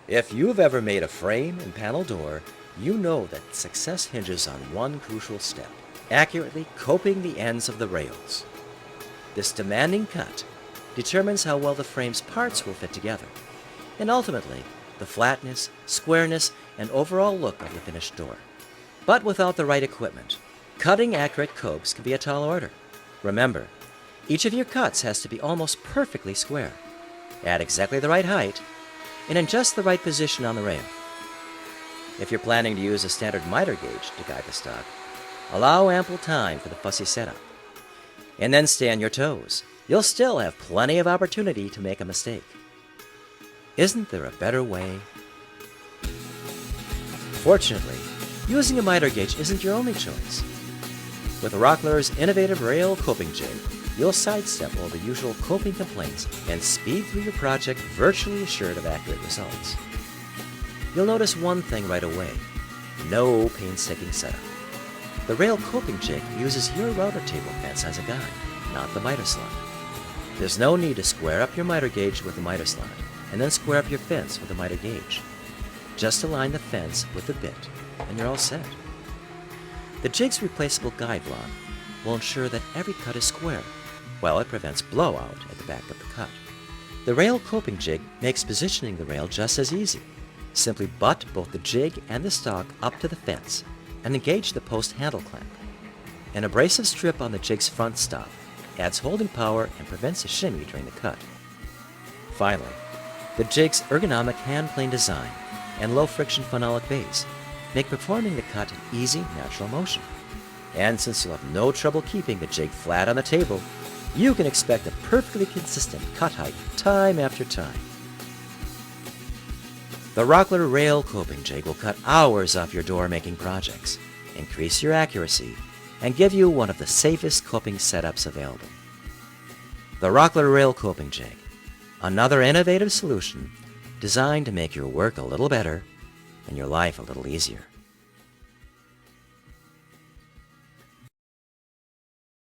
If you've ever made a frame and panel door, you know that success hinges on one crucial step: accurately coping the ends of the rails. This demanding cut determines how well the frame's parts will fit together, and ultimately, the flatness, squareness, and overall look of the finished door. But without the right equipment, cutting accurate copes can be a tall order. Remember, each of your cuts has to be almost perfectly square, at exactly the right height, and in just the right position on the rail. If you're planning to use a standard miter gauge to guide the stock, allow ample time for the fussy setup. And then stay on your toes. You'll still have plenty of opportunity to make a mistake. Isn't there a better way? Fortunately, using a miter gauge isn't your only choice. With Rockler's innovative rail coping jig, you'll sidestep all the usual coping complaints and speed through your project virtually assured of accurate results. You'll notice one thing right away: no painstaking setup. The rail coping jig uses your router table fence as a guide, not the miter slot. There's no need to square up your miter gauge with the miter slot and then square up your fence with the miter gauge. Just align the fence with the bit and you're all set. The jig's replaceable guide block will ensure that every cut is square, while it prevents blowout at the back of the cut. The rail coping jig makes positioning the rail just as easy. Simply butt both the jig and the stock up to the fence and engage the post handle clamp. An abrasive strip on the jig's front stop adds holding power and prevents a shimmy during the cut. Finally, the jig's ergonomic hand-plane design and low-friction phenolic base make performing the cut an easy, natural motion. And since you'll have no trouble keeping the jig flat on the table, you can expect a perfectly consistent cut height time after time. The Rockler Rail Coping Jig will cut hours off your door-making projects, increase your accuracy, and give you one of the safest coping setups available. The Rockler Rail Coping Jig, another innovative solution designed to make your work a little better and your life a little easier.